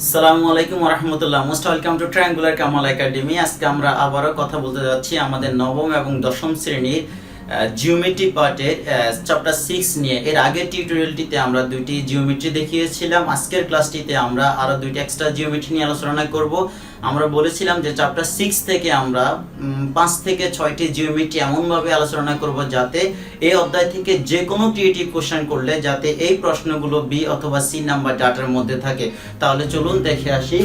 আসসালামু আলাইকুম ওয়া রাহমাতুল্লাহ। Most welcome to triangular Kamal academy. আজকে আমরা আবারও কথা বলতে যাচ্ছি আমাদের নবম এবং দশম শ্রেণীর জিওমেট্রি পার্টের চ্যাপ্টার 6 নিয়ে। এর আগের টিউটোরিয়ালটিতে আমরা দুইটি জিওমেট্রি দেখিয়েছিলাম। আজকের ক্লাসটিতে আমরা আরো দুইটি এক্সট্রা জিওমেট্রি নিয়ে আলোচনা করব। আমরা বলেছিলাম যে চ্যাপ্টার 6 থেকে আমরা 5 থেকে 6টি জিওমেট্রি এমনভাবে আলোচনা করব যাতে এই অধ্যায় থেকে যে কোনো ক্রিয়েটিভ কোশ্চেন করলে যাতে এই প্রশ্নগুলো বি অথবা সি নাম্বার ডাটার মধ্যে থাকে। তাহলে চলুন দেখে আসি।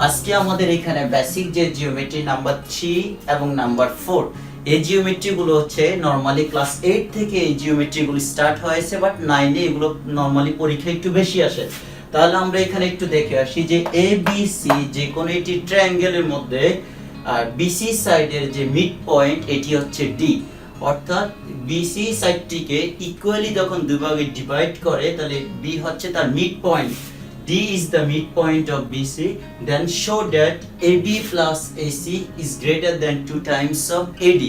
আজকে আমাদের এখানে বেসিক যে জিওমেট্রি নাম্বার 3 এবং নাম্বার 4, এই জিওমেট্রিগুলো হচ্ছে নরমালি ক্লাস 8 থেকে এই জিওমেট্রিগুলো স্টার্ট হয়েছে, বাট 9 এ এগুলো নরমালি পরীক্ষা একটু বেশি আসে। তাহলে আমরা এখানে একটু দেখে আসি যে এ বি সি যে কোনো একটি ট্রায়াঙ্গেলের মধ্যে আর বিসি সাইডের যে মিড পয়েন্ট এটি হচ্ছে ডি, অর্থাৎ বিসি সাইডটিকে ইকুয়ালি যখন দুই ভাগে ডিভাইড করে তাহলে বি হচ্ছে তার mid point. D is the midpoint of BC. Then show that AB plus AC is greater than 2 times of AD.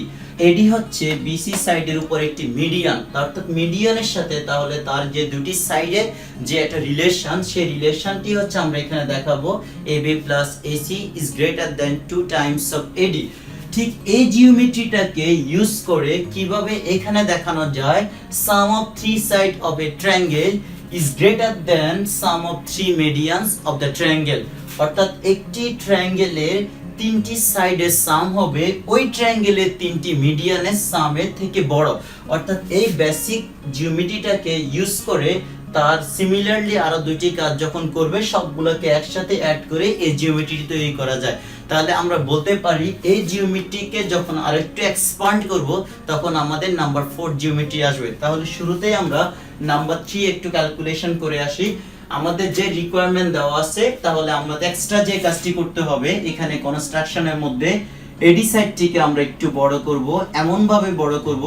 AD হচ্ছে BC সাইডের উপর একটি মিডিয়ান, অর্থাৎ মিডিয়ানের সাথে তাহলে তার যে দুটি সাইডের যে একটা রিলেশন, সেই রিলেশনটি হচ্ছে আমরা এখানে দেখাবো AB plus AC is greater than 2 times of AD. ঠিক এই জিওমেট্রিটাকে ইউজ করে কিভাবে এখানে দেখানো যায় sum of 3 sides of a triangle is greater than sum of 3 medians of the triangle, অর্থাৎ একটি ট্রায়াঙ্গেলের তিনটি সাইডের সাম হবে ওই ট্রায়াঙ্গেলের তিনটি মিডিয়ানের সামের থেকে বড়। অর্থাৎ এই বেসিক জিওমেট্রিটাকে ইউজ করে তার সিমিলারলি আরো দুটি কাজ যখন করবে সবগুলোকে একসাথে অ্যাড করে এই জিওমেট্রি তৈরি করা যায়। তাহলে আমরা বলতে পারি এই জিওমেট্রিকে যখন আরেকটু এক্সপান্ড করব তখন আমাদের নাম্বার 4 জিওমেট্রি আসবে। তাহলে শুরুতেই আমরা নাম্বার 3 একটু ক্যালকুলেশন করে আসি। আমাদের যে রিকোয়ারমেন্ট দেওয়া আছে তাহলে আমাদের এক্সট্রা যে কাজটি করতে হবে এখানে কনস্ট্রাকশনের মধ্যে এডি সাইডটিকে আমরা একটু বড় করব, এমন ভাবে বড় করব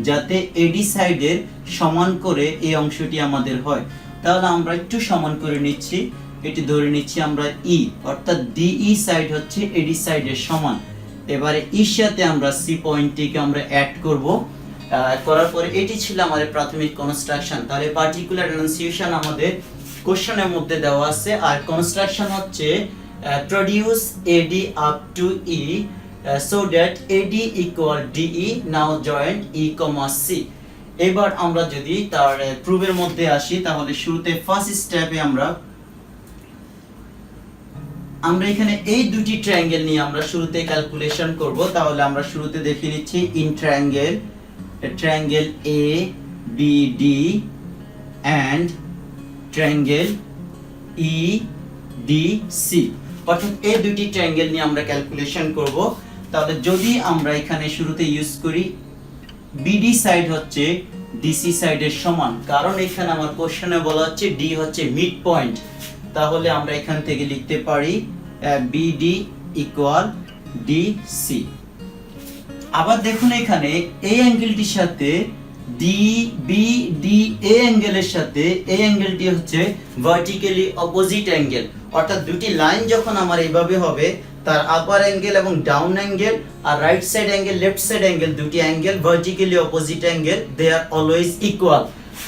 যাতে এডি সাইডের সমান করে এই অংশটি আমাদের হয়। তাহলে আমরা একটু সমান করে নিচ্ছি, এটি ধরে নিচ্ছি আমরা ই, অর্থাৎ ডিই সাইড হচ্ছে এডি সাইডের সমান। এবারে ইর সাথে আমরা সি পয়েন্টটিকে আমরা অ্যাড করব। করার পরে এটি ছিল আমাদের প্রাথমিক কনস্ট্রাকশন। তাহলে পার্টিকুলার এনান্সিয়েশন আমাদের কোশ্চেনের মধ্যে দেওয়া আছে, আর কনস্ট্রাকশন হচ্ছে produce AD up to E so that AD equal DE, now join E, C. এবার আমরা যদি তার প্রুফের মধ্যে আসি তাহলে শুরুতে ফার্স্ট স্টেপে আমরা এখানে এই দুটি ট্রায়াঙ্গেল নিয়ে আমরা শুরুতে ক্যালকুলেশন করব। তাহলে আমরা শুরুতে দেখে নিচ্ছি in triangle A B D and triangle E D C, অর্থাৎ এই দুটি ট্রায়াঙ্গেল নিয়ে আমরা ক্যালকুলেশন করব। তাহলে যদি আমরা এখানে শুরুতে ইউজ করি বিডি সাইড হচ্ছে ডিসি সাইডের সমান, কারণ এখানে আমার কোশ্চেনে বলা হচ্ছে ডি হচ্ছে মিড পয়েন্ট। তাহলে আমরা এখান থেকে লিখতে পারি বিডি ইকুয়াল ডিসি। আবার দেখুন এখানে এই অ্যাঙ্গেলটির সাথে ডি বি ডি এ অ্যাঙ্গেলের সাথে এই অ্যাঙ্গেলটি হচ্ছে ভার্টিক্যালি অপোজিট অ্যাঙ্গেল, অর্থাৎ দুটি লাইন যখন আমার এইভাবে হবে তার আপার অ্যাঙ্গেল এবং ডাউন অ্যাঙ্গেল আর right side angle left side angle দুটি angle vertically opposite angle, they are always equal.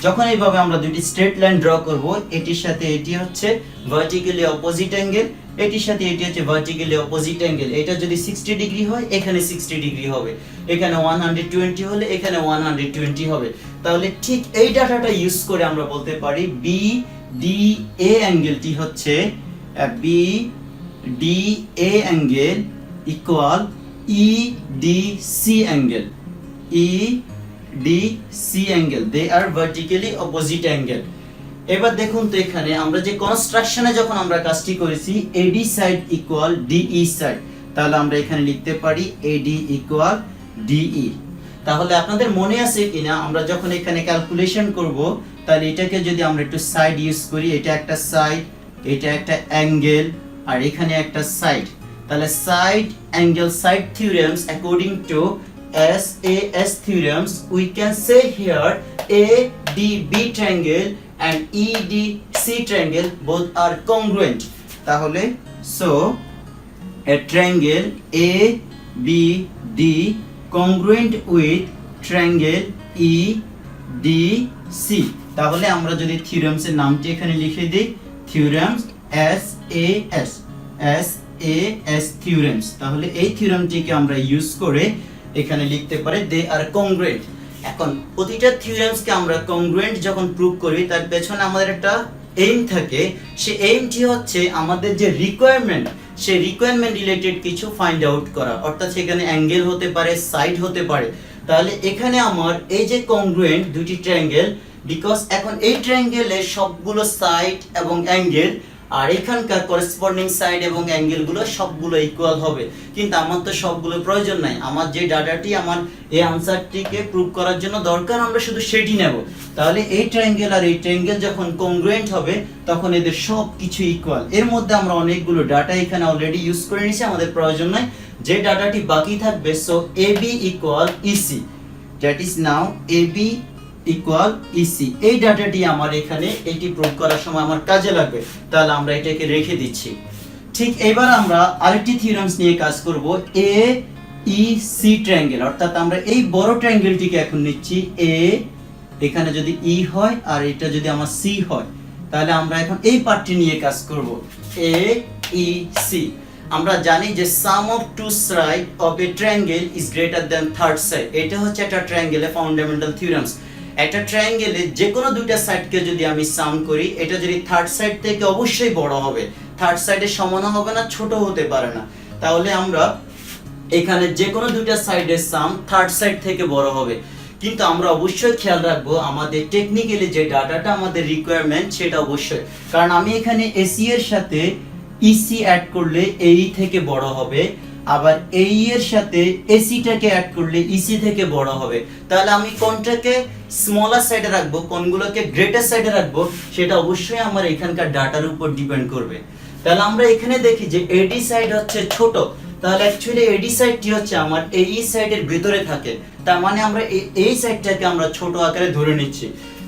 যখন এইভাবে আমরা দুটি স্ট্রেট লাইন ড্র করব, এটির সাথে এটি হচ্ছে ভার্টিক্যালি অপোজিট অ্যাঙ্গেল, এটির সাথে এটি হচ্ছে ভার্টিক্যালি অপোজিট অ্যাঙ্গেল। এটা যদি 60 ডিগ্রি হয় এখানে 60 ডিগ্রি হবে, এখানে 120 হলে এখানে 120 হবে। তাহলে ঠিক এই ডাটাটা ইউজ করে আমরা বলতে পারি বি ডি এ অ্যাঙ্গেলটি হচ্ছে B D A angle equal E D C angle, E D C angle, they are vertically opposite angle. এবার দেখুন তো এখানে আমরা যে কনস্ট্রাকশনে যখন আমরা কাজটি করেছি এডি সাইড ইকুয়াল ডিই সাইড, তাহলে আমরা এখানে লিখতে পারি এডি ইকুয়াল ডিই। তাহলে আপনাদের মনে আছে কিনা আমরা যখন এখানে ক্যালকুলেশন করব তাহলে এটাকে যদি আমরা একটু সাইড ইউজ করি, এটা একটা সাইড, এটা একটা অ্যাঙ্গেল, আর এখানে একটা সাইড। তাহলে side angle side theorems according to SAS theorems we can say here ADB triangle and EDC triangle both are congruent. তাহলে so a triangle ABD congruent with triangle EDC. তাহলে আমরা যদি theorems এর নামটি এখানে লিখে দেই, theorems S S A S theorems. তাহলে এই থিওরেমটিকে আমরা ইউজ করে এখানে লিখতে পারি দে আর কংগ্রুয়েন্ট। এখন প্রতিটা থিওরেমসকে আমরা কংগ্রুয়েন্ট যখন প্রুভ করি তার পেছনে আমাদের একটা এইম থাকে। সেই এইমটি হচ্ছে আমাদের যে রিকোয়ারমেন্ট, সেই রিকোয়ারমেন্ট রিলেটেড কিছু ফাইন্ড আউট করা, অর্থাৎ সেখানে অ্যাঙ্গেল হতে পারে, সাইড হতে পারে। তাহলে এখানে আমার এই যে কংগ্রুয়েন্ট দুটি ট্রায়াঙ্গেল, বিকজ এখন এই ট্রায়াঙ্গেলের সবগুলো সাইড এবং অ্যাঙ্গেল আর এখানকার করেসপন্ডিং সাইড এবং অ্যাঙ্গেলগুলো সবগুলো ইকুয়াল হবে। কিন্তু আমার তো সবগুলো প্রয়োজন নাই, আমার যে ডাটাটি আমার এই আনসারটিকে প্রুভ করার জন্য দরকার আমরা শুধু সেটি নেব। তাহলে এই ট্রায়াঙ্গেল আর এই ট্রায়াঙ্গেল যখন কংগ্রুয়েন্ট হবে তখন এদের সব কিছু ইকুয়াল। এর মধ্যে আমরা অনেকগুলো ডাটা এখানে অলরেডি ইউজ করে নিয়েছি, আমাদের প্রয়োজন নাই। যে ডাটাটি বাকি থাকবে, so AB equal EC, that is now AB equal EC. এই ডাটাটি আমার এখানে এটি প্রুভ করার সময় আমার কাজে লাগবে, তাহলে আমরা এটাকে রেখে দিচ্ছি। ঠিক এবার আমরা আরেকটি থিওরেমস নিয়ে কাজ করব, এ ই সি ট্রায়াঙ্গেল। অর্থাৎ আমরা এই বড় ট্রায়াঙ্গেলটিকে এখন নিচ্ছি এ, এখানে যদি ই হয় আর এটা যদি আমার সি হয়, তাহলে আমরা এখন এই পার্টটি নিয়ে কাজ করব, এ ই সি। আমরা জানি যে sum of two side of a triangle is greater than third side. এটা হচ্ছে একটা ট্রায়াঙ্গেলের ফান্ডামেন্টাল থিওরেমস। একটা ট্রায়াঙ্গেলে যে কোনো দুইটা সাইডকে যদি আমি সাম করি, এটা যদি থার্ড সাইড থেকে অবশ্যই বড় হবে, থার্ড সাইডের সমান হবে না, ছোট হতে পারে না। তাহলে আমরা এখানে যে কোনো দুইটা সাইডের সাম থার্ড সাইড থেকে বড় হবে। কিন্তু আমরা অবশ্যই খেয়াল রাখবো আমাদের টেকনিক্যালি যে ডাটাটা আমাদের রিকোয়ারমেন্ট সেটা অবশ্যই, কারণ আমি এখানে এসি এর সাথে ইসি অ্যাড করলে এই থেকে বড় হবে, আবার এই এর সাথে এসিটাকে অ্যাড করলে ইসি থেকে বড় হবে। তাহলে আমি কোনটাকে স্মলার সাইডে রাখবো, কোনগুলোকে গ্রেটার সাইডে রাখবো, সেটা অবশ্যই আমার এখানকার ডাটার উপর ডিপেন্ড করবে। তাহলে আমরা এখানে দেখি যে এডি সাইড হচ্ছে ছোট, তাহলে অ্যাকচুয়ালি এডি সাইডটি হচ্ছে আমার এই সাইডের ভিতরে থাকে, তার মানে আমরা এই সাইডটাকে আমরা ছোট আকারে ধরে নিচ্ছি।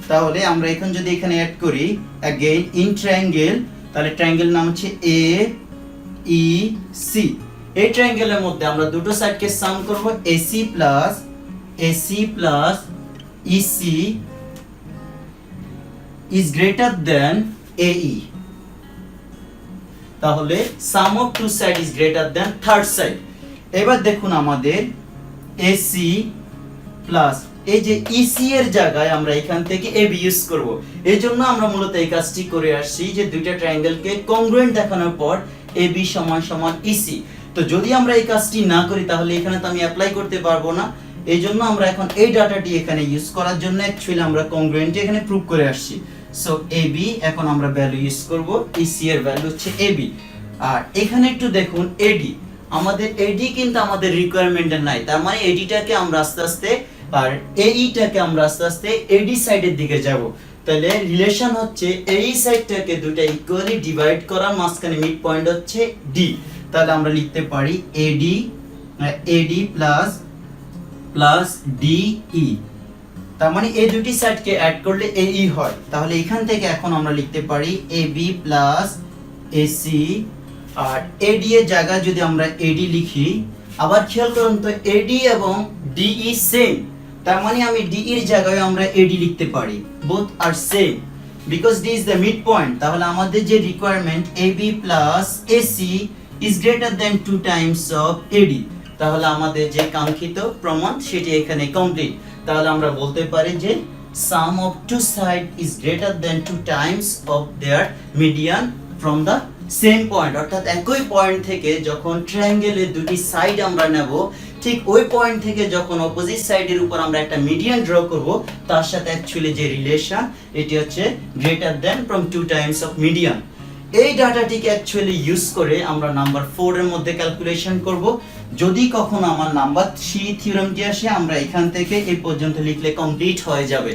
তাহলে আমরা এখন যদি এখানে অ্যাড করি अगेन ইন ট্রায়াঙ্গেল, তাহলে ট্রায়াঙ্গেল নাম হচ্ছে এ ই সি। এই ট্রায়াঙ্গেলের মধ্যে আমরা দুটো সাইডকে সাম করব, AC plus EC is greater than এই। তাহলে sum of two side is greater than third side. এবার দেখুন আমাদের এসি প্লাস এই যে ইসি এর জায়গায় আমরা এখান থেকে এবি ইউজ করব। এই জন্য আমরা মূলত এই কাজটি করে আসছি যে দুইটা ট্রায়াঙ্গেলকে কংগ্রুয়েন্ট দেখানোর পর এবি সমান সমান ইসি। তো যদি আমরা এই কাজটি না করি তাহলে এখানে তো আমি অ্যাপ্লাই করতে পারবো না। এই জন্য আমরা এখন এই ডাটাটি এখানে ইউজ করার জন্য অ্যাকচুয়ালি আমরা কংগ্রুয়েন্ট এখানে প্রুভ করে আসছি। সো এবি এখন আমরা ভ্যালু ইউজ করব, ইসি এর ভ্যালু হচ্ছে এবি। আর এখানে একটু দেখুন এডি, আমাদের এডি কিন্তু আমাদের রিকোয়ারমেন্টে নাই, তার মানে এডিটাকে আমরা আস্তে আস্তে আর এইটাকে আমরা আস্তে আস্তে এডি সাইডের দিকে যাব। তাহলে রিলেশন হচ্ছে এই সাইডটাকে দুটো ইকুয়ালি ডিভাইড করা, মাঝখানে মিড পয়েন্ট হচ্ছে ডি। তাহলে আমরা লিখতে পারি এডি প্লাস ডিই, তার মানে এই দুটি সাইডকে অ্যাড করলে এই হয়। তাহলে এখান থেকে এখন আমরা লিখতে পারি এবি প্লাস এসি, আর এডি এর জায়গায় যদি আমরা এডি লিখি, আবার খেয়াল করুন তো এডি এবং ডিই সেম, তার মানে আমি ডি এর জায়গায় আমরা এডি লিখতে পারি, both are same because D is the midpoint. তাহলে আমাদের যে requirement AB plus AC is greater than 2 times of AD, তাহলে আমাদের যে কাঙ্ক্ষিত প্রমাণ সেটি এখানে কমপ্লিট। তাহলে আমরা বলতে পারি যে sum of two side is greater than 2 times of their median from the same point. অর্থাৎ একই পয়েন্ট থেকে যখন ট্রায়াঙ্গেলের দুটি সাইড আমরা নেব, ঠিক ওই পয়েন্ট থেকে যখন অপোজিট সাইডের উপর আমরা একটা মিডিয়ান ড্র করব, তার সাথে অ্যাকচুয়ালি যে রিলেশন এটি হচ্ছে greater than from 2 times of median. এই ডাটাটিকে অ্যাকচুয়ালি ইউজ করে আমরা নাম্বার 4 এর মধ্যে ক্যালকুলেশন করব। যদি কখনো আমার নাম্বার 3 থিওরেমটি আসে, আমরা এখান থেকে এই পর্যন্ত লিখলে কমপ্লিট হয়ে যাবে।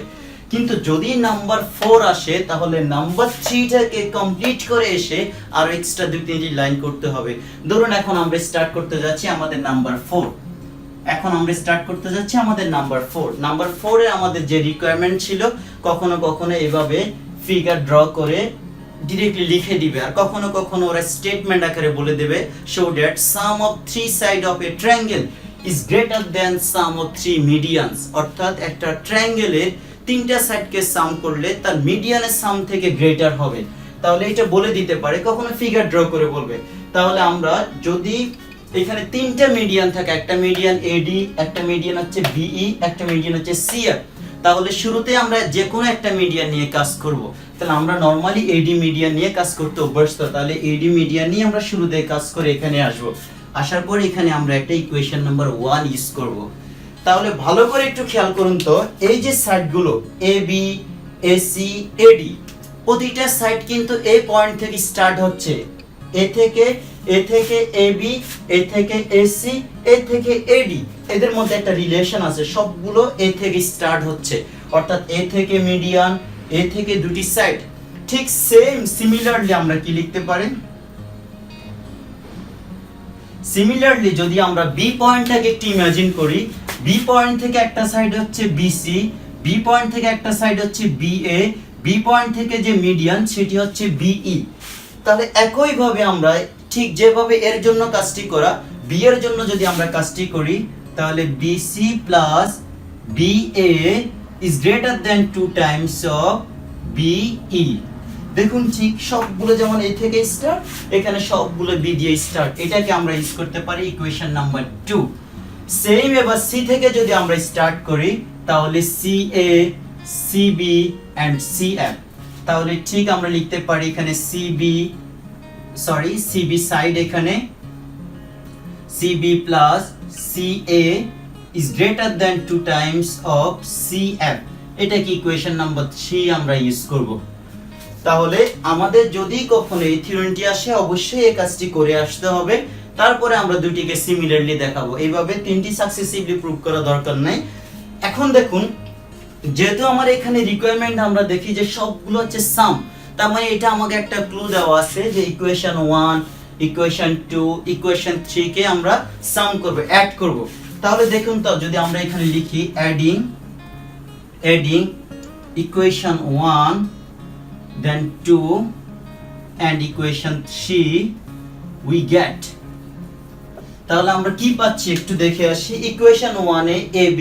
কিন্তু যদি নাম্বার 4 আসে তাহলে নাম্বার 3টাকে কমপ্লিট করে এসে আর এক্সট্রা 2-3টি লাইন করতে হবে। ধরুন এখন আমরা স্টার্ট করতে যাচ্ছি আমাদের নাম্বার 4। নাম্বার 4 এ আমাদের যে রিকোয়ারমেন্ট ছিল, কখনো কখনো এভাবে ফিগার ড্র করে ডিরেক্টলি লিখে দিবে, আর কখনো কখনো ওরা স্টেটমেন্ট আকারে বলে দেবে show that some of 3 side of a triangle is greater than some of 3 মিডিয়ানস। অর্থাৎ একটা ট্রায়াঙ্গেলের 3টা সাইডকে সাম করলে তার মিডিয়ানের সাম থেকে গ্রেটার হবে। তাহলে এটা বলে দিতে পারে, কখনো ফিগার ড্র করে বলবে। তাহলে আমরা যদি এখানে তিনটা মিডিয়ান থাকে, একটা মিডিয়ান এডি, একটা মিডিয়ান হচ্ছে বিই, একটা মিডিয়ান হচ্ছে সিএফ, তাহলে শুরুতে আমরা যে কোনো একটা মিডিয়ান নিয়ে কাজ করব। তাহলে আমরা নরমালি এডি মিডিয়ান নিয়ে কাজ করতে অভ্যস্ত, তাহলে এডি মিডিয়ান নিয়ে আমরা শুরুতে কাজ করে এখানে আসব। আসার পর এখানে আমরা একটা ইকুয়েশন নাম্বার 1 ইউজ করব। তাহলে ভালো করে একটু খেয়াল করুন তো, এই যে সাইডগুলো এ বি, এসি, এডি, প্রতিটা সাইড কিন্তু এই পয়েন্ট থেকে স্টার্ট হচ্ছে, এ থেকে এবি, এ থেকে এসি, এ থেকে এডি, এদের মধ্যে একটা রিলেশন আছে, সবগুলো এ থেকে স্টার্ট হচ্ছে, অর্থাৎ এ থেকে মিডিয়ান, এ থেকে দুটি সাইড। ঠিক সেম সিমিলারলি আমরা কি লিখতে পারি, সিমিলারলি যদি আমরা বি পয়েন্টটাকে একটু ইমাজিন করি, বি পয়েন্ট থেকে একটা সাইড হচ্ছে বিসি, বি পয়েন্ট থেকে একটা সাইড হচ্ছে বিএ, বি পয়েন্ট থেকে যে মিডিয়ান সেটি হচ্ছে বিই। তাহলে একইভাবে আমরা ঠিক যেভাবে এর জন্য কাজটি করা, বি এর জন্য যদি আমরা কাজটি করি, তাহলে BC plus BA is greater than 2 times of BE. দেখুন ঠিক সবগুলো যেমন এ থেকে স্টার্ট, এখানে সবগুলো বি দিয়ে স্টার্ট, এটাকে আমরা ইউজ করতে পারি ইকুয়েশন নাম্বার 2। সেম এবার সি থেকে যদি আমরা স্টার্ট করি, তাহলে সিএ, সিবি এন্ড সিএফ, তাহলে ঠিক আমরা লিখতে পারি এখানে সিবি সাইড, এখানে CB plus CA is greater than 2 times of CF, এটা কি ইকুয়েশন নাম্বার 3 আমরা ইউজ করব। তাহলে আমাদের যদি কখনো এই থিওরেমটি আসে, অবশ্যই এই কাজটি করে আসতে হবে, তারপরে আমরা দুটিকে সিমিলারলি দেখাবো। এইভাবে তিনটি সাকসেসিভলি প্রুভ করা দরকার নাই। এখন দেখুন, যেহেতু আমার এখানে রিকোয়ারমেন্ট আমরা দেখি যে সবগুলো হচ্ছে সাম, তার মানে এটা আমাকে একটা ক্লু দেওয়া আছে যে ইকুয়েশন 1, ইকুয়েশন 2, ইকুয়েশন 3 কে আমরা সাম করব, অ্যাড করব। তাহলে দেখুন তো, যদি আমরা এখানে লিখি adding equation 1 then 2 and equation 3 we get, তাহলে আমরা কি পাচ্ছি একটু দেখে আসি। ইকুয়েশন 1 এ ab,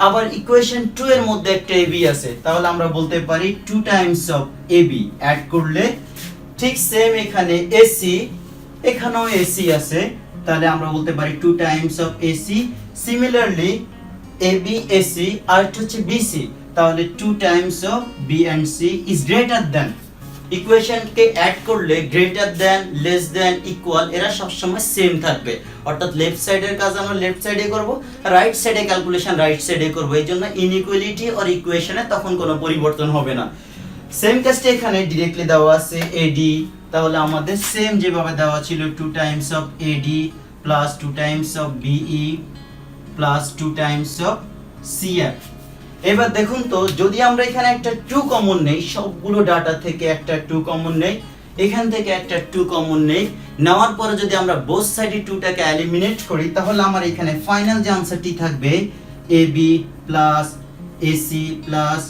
আবার ইকুয়েশন 2 এর মধ্যে একটা ab আছে, তাহলে আমরা বলতে পারি 2 টাইমস অফ ab, অ্যাড করলে ঠিক সেম এখানে ac, এখানেও ac আছে, তাহলে আমরা বলতে পারি 2 times of ac। Similarly ab ac আর হচ্ছে bc, তাহলে 2 times of B and C is greater than. ইকুয়েশনকে অ্যাড করলে greater than, less than, equal এরা সবসময় সেম থাকবে, অর্থাৎ লেফট সাইডের কাজ আমরা লেফট সাইডে করব, রাইট সাইডে ক্যালকুলেশন রাইট সাইডে করব, এই জন্য ইনইকুয়ালিটি অর ইকুয়েশনে তখন কোনো পরিবর্তন হবে না। সেম কাজটা এখানে ডিরেক্টলি দেওয়া আছে এডি, তাহলে আমাদের সেম যেভাবে দেওয়া ছিল 2 times of AD plus 2 times of BE plus 2 times of CF. এবার দেখুন তো, যদি আমরা এখানে একটা 2 কমন নেই, সবগুলো ডাটা থেকে একটা 2 কমন নেই, এখান থেকে একটা 2 কমন নেই, নেওয়ার পরে যদি আমরা বোথ সাইডে 2টাকে এলিমিনেট করি, তাহলে আমার এখানে ফাইনাল যে আনসারটি থাকবে AB plus AC plus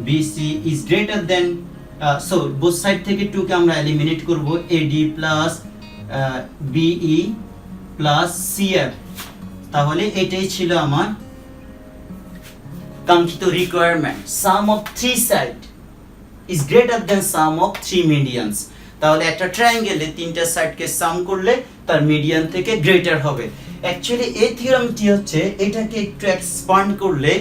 BC is greater than, so both side থেকে 2 কে আমরা এলিমিনেট করব, AD plus BE plus CF। তাহলে এটাই ছিল আমার কাঙ্ক্ষিত requirement, some of 3 side is greater than some of 3 মিডিয়ানস। তাহলে একটা ট্রায়াঙ্গেলে তিনটা সাইডকে সাম করলে তার মিডিয়ান থেকে গ্রেটার হবে। অ্যাকচুয়ালি এই থিওরামটি হচ্ছে, এটাকে একটু এক্সপান্ড করলে,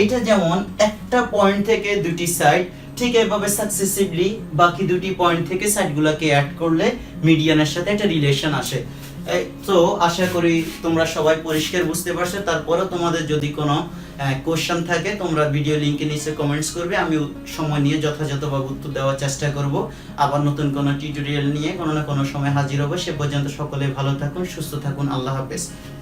এটা যেমন একটা পয়েন্ট থেকে দুটি সাইড, ঠিক এইভাবে সাকসেসিভলি বাকি দুটি পয়েন্ট থেকে সাইডগুলোকে অ্যাড করলে মিডিয়ানের সাথে একটা রিলেশন আসে। তো আশা করি তোমরা সবাই পরিষ্কার বুঝতে পারছো। তারপরে তোমাদের যদি কোনো কোশ্চেন থাকে, তোমরা ভিডিও লিংকে নিচে কমেন্টস করবে, আমি সময় নিয়ে যথাযথভাবে উত্তর দেওয়ার চেষ্টা করব। আবার নতুন কোনো টিউটোরিয়াল নিয়ে কোনো না কোনো সময় হাজির হবো। সে পর্যন্ত সকলে ভালো থাকুন, সুস্থ থাকুন, আল্লাহ হাফেজ।